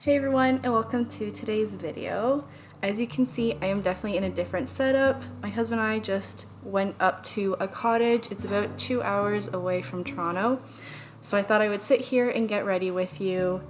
Hey everyone, and welcome to today's video. As you can see, I am definitely in a different setup. My husband and I just went up to a cottage. It's about 2 hours away from Toronto. So I thought I would sit here and get ready with you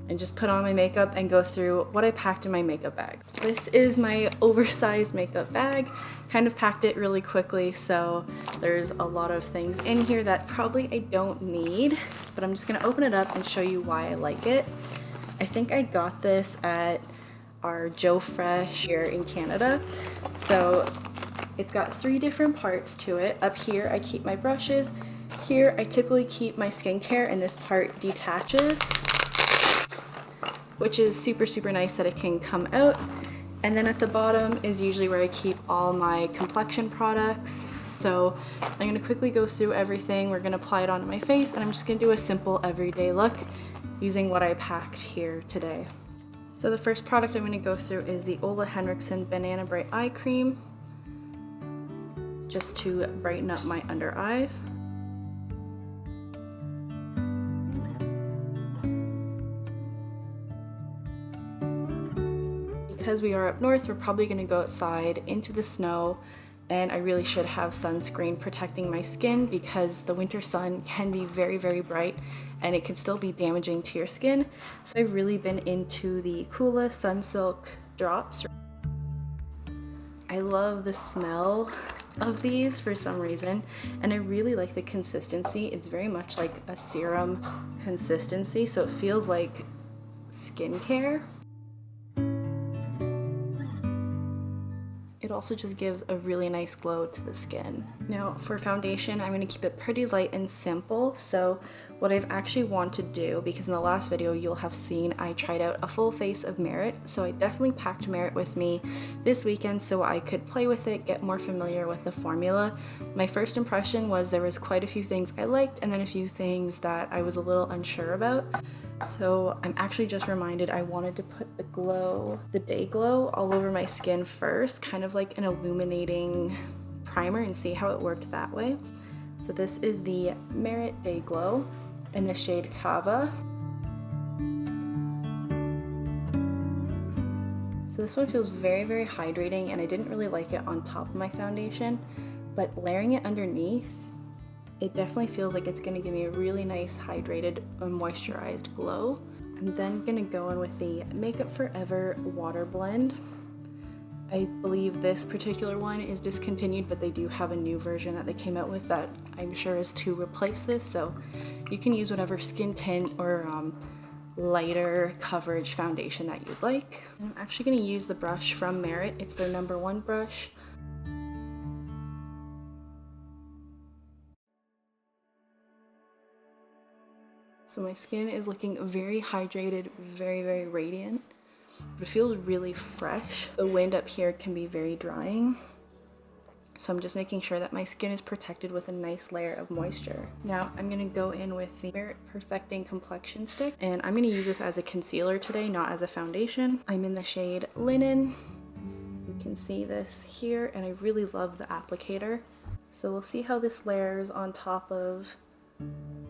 and just put on my makeup and go through what I packed in my makeup bag. This is my oversized makeup bag. Kind of packed it really quickly, so there's a lot of things in here that probably I don't need, but I'm just gonna open it up and show you why I like it. I think I got this at our Joe Fresh here in Canada. So it's got 3 different parts to it. Up here I keep my brushes. Here I typically keep my skincare, and this part detaches, which is super nice that it can come out. And then at the bottom is usually where I keep all my complexion products. So I'm gonna quickly go through everything. We're gonna apply it onto my face, and I'm just gonna do a simple everyday look using what I packed here today. So the first product I'm gonna go through is the Olehenriksen Banana Bright Eye Cream, just to brighten up my under eyes. Because we are up north, we're probably gonna go outside into the snow, and I really should have sunscreen protecting my skin because the winter sun can be very bright and it can still be damaging to your skin. So I've really been into the Kula Sunsilk drops. I love the smell of these for some reason, and I really like the consistency. It's very much like a serum consistency, so it feels like skincare. It also just gives a really nice glow to the skin. Now for foundation, I'm going to keep it pretty light and simple. So what I've actually wanted to do, because in the last video you'll have seen I tried out a full face of Merit, so I definitely packed Merit with me this weekend so I could play with it, get more familiar with the formula. My first impression was there was quite a few things I liked and then a few things that I was a little unsure about. So I'm actually just reminded I wanted to put the glow, the Day Glow, all over my skin first, kind of like an illuminating primer, and see how it worked that way. So this is the Merit Day Glow in the shade Kava. So this one feels very hydrating, and I didn't really like it on top of my foundation, but layering it underneath, it definitely feels like it's gonna give me a really nice hydrated moisturized glow. I'm then gonna go in with the Makeup Forever Water Blend. I believe this particular one is discontinued, but they do have a new version that they came out with that I'm sure is to replace this, so you can use whatever skin tint or lighter coverage foundation that you'd like. I'm actually gonna use the brush from Merit. It's their #1 brush. So my skin is looking very hydrated, very radiant, but it feels really fresh. The wind up here can be very drying, so I'm just making sure that my skin is protected with a nice layer of moisture. Now I'm gonna go in with the Merit Perfecting Complexion Stick, and I'm gonna use this as a concealer today, not as a foundation. I'm in the shade Linen. You can see this here, and I really love the applicator. So we'll see how this layers on top of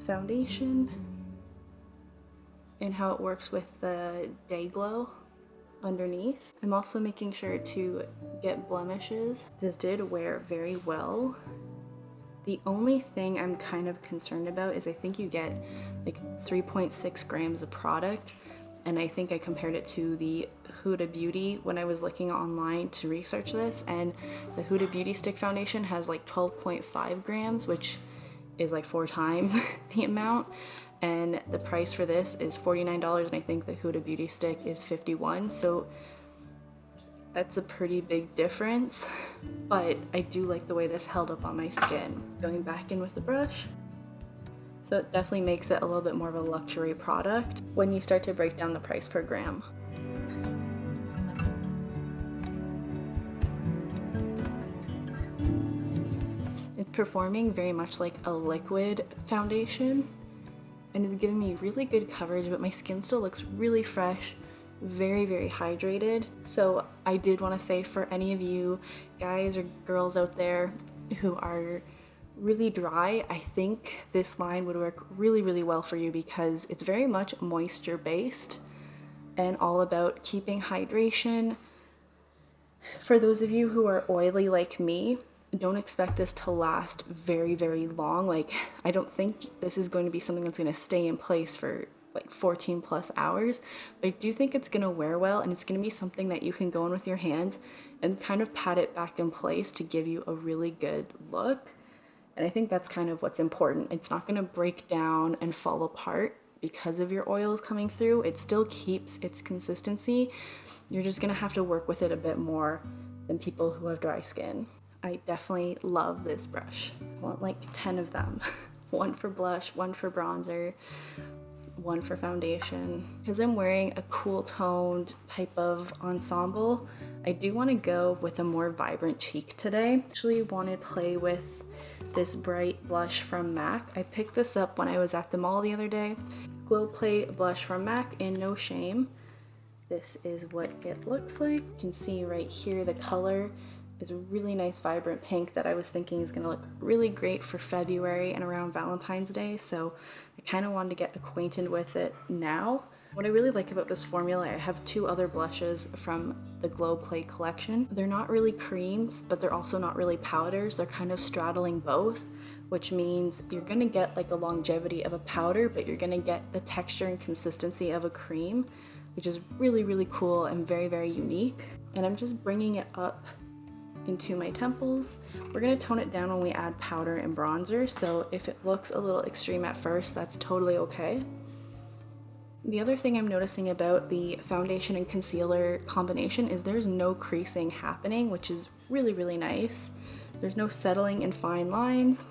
foundation and how it works with the Day Glow underneath. I'm also making sure to get blemishes. This did wear very well. The only thing I'm kind of concerned about is I think you get like 3.6 grams of product, and I think I compared it to the Huda Beauty when I was looking online to research this, and the Huda Beauty Stick Foundation has like 12.5 grams, which is like 4 times the amount. And the price for this is $49, and I think the Huda Beauty Stick is $51, so that's a pretty big difference, but I do like the way this held up on my skin. Going back in with the brush. So it definitely makes it a little bit more of a luxury product when you start to break down the price per gram. It's performing very much like a liquid foundation, and it's giving me really good coverage, but my skin still looks really fresh, very hydrated. So I did want to say, for any of you guys or girls out there who are really dry, I think this line would work really well for you because it's very much moisture based. and all about keeping hydration. For those of you who are oily like me, don't expect this to last very, very long. Like, I don't think this is going to be something that's going to stay in place for like 14 plus hours, but I do think it's going to wear well, and it's going to be something that you can go in with your hands and kind of pat it back in place to give you a really good look. And I think that's kind of what's important. It's not going to break down and fall apart because of your oils coming through. It still keeps its consistency. You're just going to have to work with it a bit more than people who have dry skin. I definitely love this brush. I want like 10 of them. One for blush, one for bronzer, one for foundation. Because I'm wearing a cool toned type of ensemble, I do want to go with a more vibrant cheek today. Actually want to play with this bright blush from MAC. I picked this up when I was at the mall the other day. Glow Play blush from MAC in No Shame. This is what it looks like. You can see right here the color is a really nice vibrant pink that I was thinking is going to look really great for February and around Valentine's Day, so I kind of wanted to get acquainted with it now. What I really like about this formula, I have two other blushes from the Glow Play collection. They're not really creams, but they're also not really powders. They're kind of straddling both, which means you're going to get like a longevity of a powder, but you're going to get the texture and consistency of a cream, which is really, really cool and very, very unique. And I'm just bringing it up into my temples. We're going to tone it down when we add powder and bronzer, so if it looks a little extreme at first, that's totally okay. The other thing I'm noticing about the foundation and concealer combination is there's no creasing happening, which is really, really nice. There's no settling in fine lines.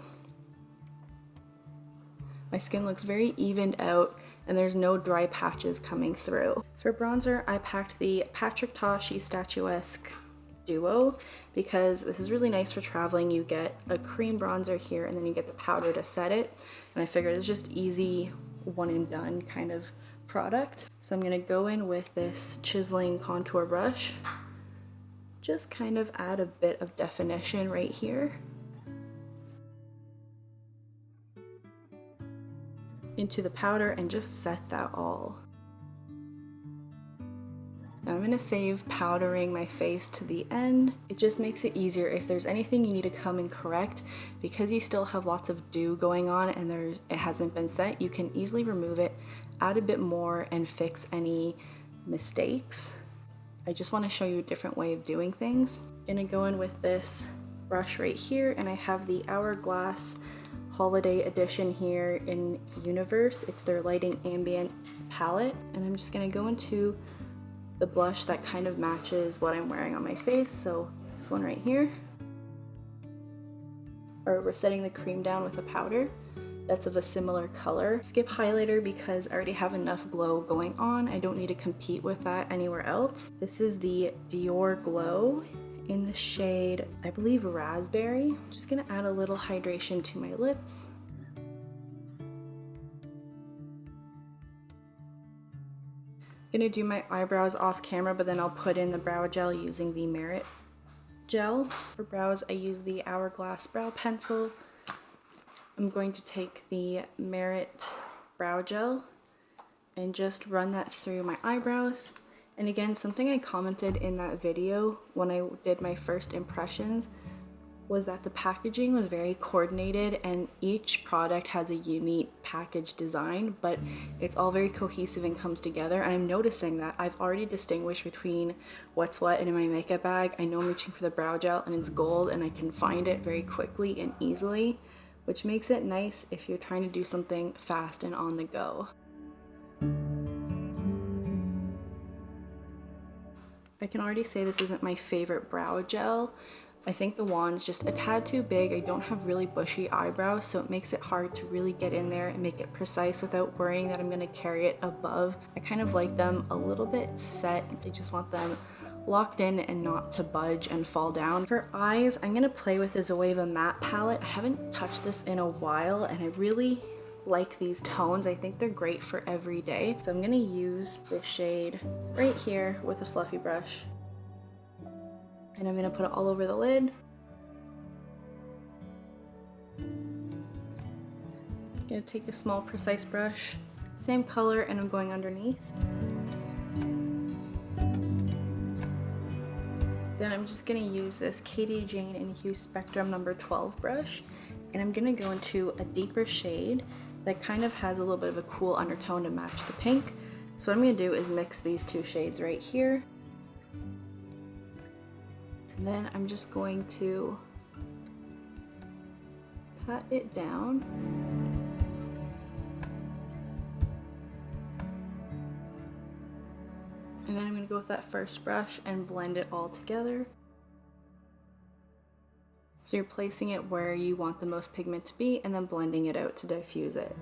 My skin looks very evened out, and there's no dry patches coming through. For bronzer, I packed the Patrick Ta Statuesque Duo because this is really nice for traveling. You get a cream bronzer here, and then you get the powder to set it. And I figured it's just easy, one and done kind of product. So I'm gonna go in with this chiseling contour brush, just kind of add a bit of definition right here into the powder and just set that all. Now I'm going to save powdering my face to the end. It just makes it easier if there's anything you need to come and correct, because you still have lots of dew going on and it hasn't been set. You can easily remove it, add a bit more, and fix any mistakes. I just want to show you a different way of doing things. I'm going to go in with this brush right here, and I have the Hourglass Holiday Edition here in Universe. It's their Lighting Ambient palette, and I'm just going to go into the blush that kind of matches what I'm wearing on my face, so this one right here. Or we're setting the cream down with a powder that's of a similar color. Skip highlighter because I already have enough glow going on. I don't need to compete with that anywhere else. This is the Dior Glow in the shade, I believe, Raspberry. I'm just gonna add a little hydration to my lips. Gonna do my eyebrows off camera, but then I'll put in the brow gel using the Merit gel. For brows, I use the Hourglass brow pencil. I'm going to take the Merit brow gel and just run that through my eyebrows. And again, something I commented in that video when I did my first impressions was that the packaging was very coordinated, and each product has a unique package design, but it's all very cohesive and comes together. And I'm noticing that I've already distinguished between what's what in my makeup bag. I know I'm reaching for the brow gel and it's gold, and I can find it very quickly and easily, which makes it nice if you're trying to do something fast and on the go. I can already say this isn't my favorite brow gel. I think the wand's just a tad too big. I don't have really bushy eyebrows, so it makes it hard to really get in there and make it precise without worrying that I'm gonna carry it above. I kind of like them a little bit set. I just want them locked in and not to budge and fall down. For eyes, I'm gonna play with the Zoeva matte palette. I haven't touched this in a while, and I really like these tones. I think they're great for every day. So I'm gonna use this shade right here with a fluffy brush. And I'm gonna put it all over the lid. I'm gonna take a small precise brush, same color, and I'm going underneath. Then I'm just gonna use this Katie Jane and Hue Spectrum number 12 brush, and I'm gonna go into a deeper shade that kind of has a little bit of a cool undertone to match the pink. So what I'm gonna do is mix these two shades right here. And then I'm just going to pat it down. And then I'm going to go with that first brush and blend it all together. So you're placing it where you want the most pigment to be and then blending it out to diffuse it.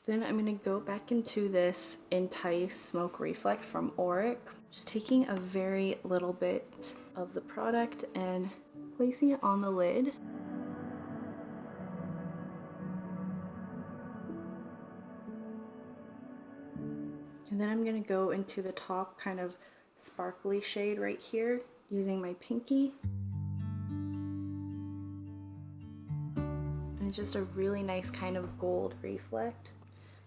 Then I'm going to go back into this Entice Smoke Reflect from Auric. Just taking a very little bit of the product and placing it on the lid. And then I'm going to go into the top kind of sparkly shade right here using my pinky. And it's just a really nice kind of gold reflect.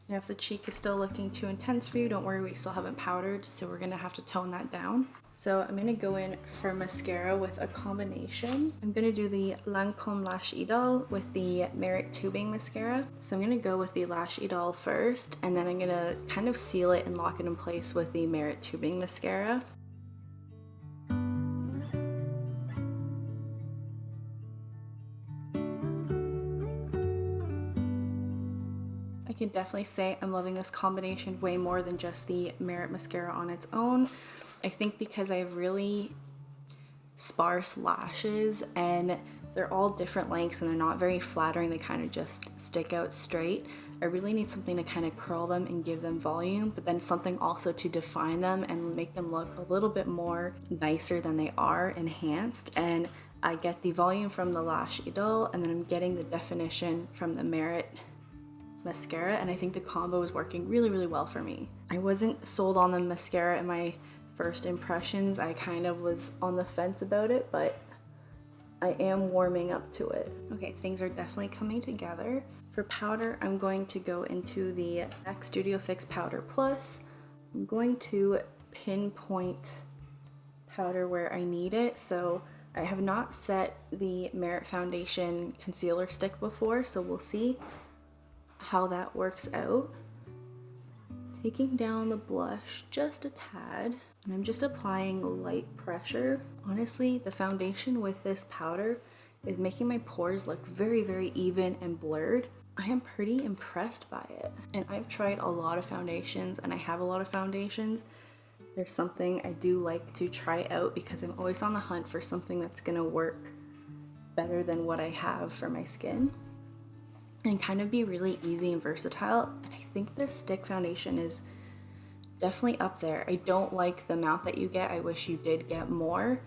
Now if the cheek is still looking too intense for you, don't worry, we still haven't powdered, so we're gonna have to tone that down. So I'm gonna go in for mascara with a combination. I'm gonna do the Lancome Lash Idole with the Merit Tubing Mascara. So I'm gonna go with the Lash Idole first, and then I'm gonna kind of seal it and lock it in place with the Merit Tubing Mascara. I can definitely say I'm loving this combination way more than just the Merit mascara on its own. I think because I have really sparse lashes and they're all different lengths and they're not very flattering, they kind of just stick out straight. I really need something to kind of curl them and give them volume, but then something also to define them and make them look a little bit more nicer than they are, enhanced. And I get the volume from the Lash Idole, and then I'm getting the definition from the Merit mascara, and I think the combo is working really, really well for me. I wasn't sold on the mascara in my first impressions. I kind of was on the fence about it, but I am warming up to it. Okay, things are definitely coming together. For powder, I'm going to go into the MAC Studio Fix Powder Plus. I'm going to pinpoint powder where I need it. So I have not set the Merit Foundation Concealer Stick before, so we'll see how that works out. Taking down the blush just a tad, and I'm just applying light pressure. Honestly, the foundation with this powder is making my pores look very, very even and blurred. I am pretty impressed by it. And I've tried a lot of foundations, and I have a lot of foundations. There's something I do like to try out because I'm always on the hunt for something that's gonna work better than what I have for my skin and kind of be really easy and versatile. And I think this stick foundation is definitely up there. I don't like the amount that you get. I wish you did get more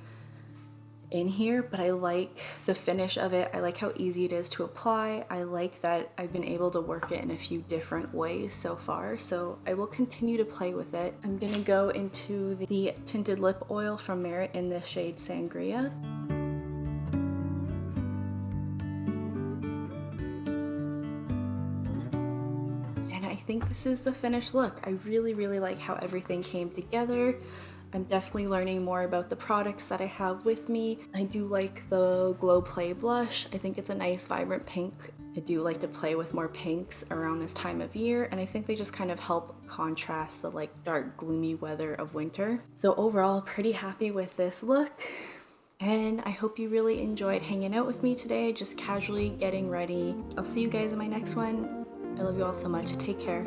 in here, but I like the finish of it. I like how easy it is to apply. I like that I've been able to work it in a few different ways so far, so I will continue to play with it. I'm gonna go into the Tinted Lip Oil from Merit in the shade Sangria. I think this is the finished look. I really, really like how everything came together. I'm definitely learning more about the products that I have with me. I do like the Glow Play blush. I think it's a nice vibrant pink. I do like to play with more pinks around this time of year, and I think they just kind of help contrast the like dark gloomy weather of winter. So overall, pretty happy with this look. And I hope you really enjoyed hanging out with me today, just casually getting ready. I'll see you guys in my next one. I love you all so much. Take care.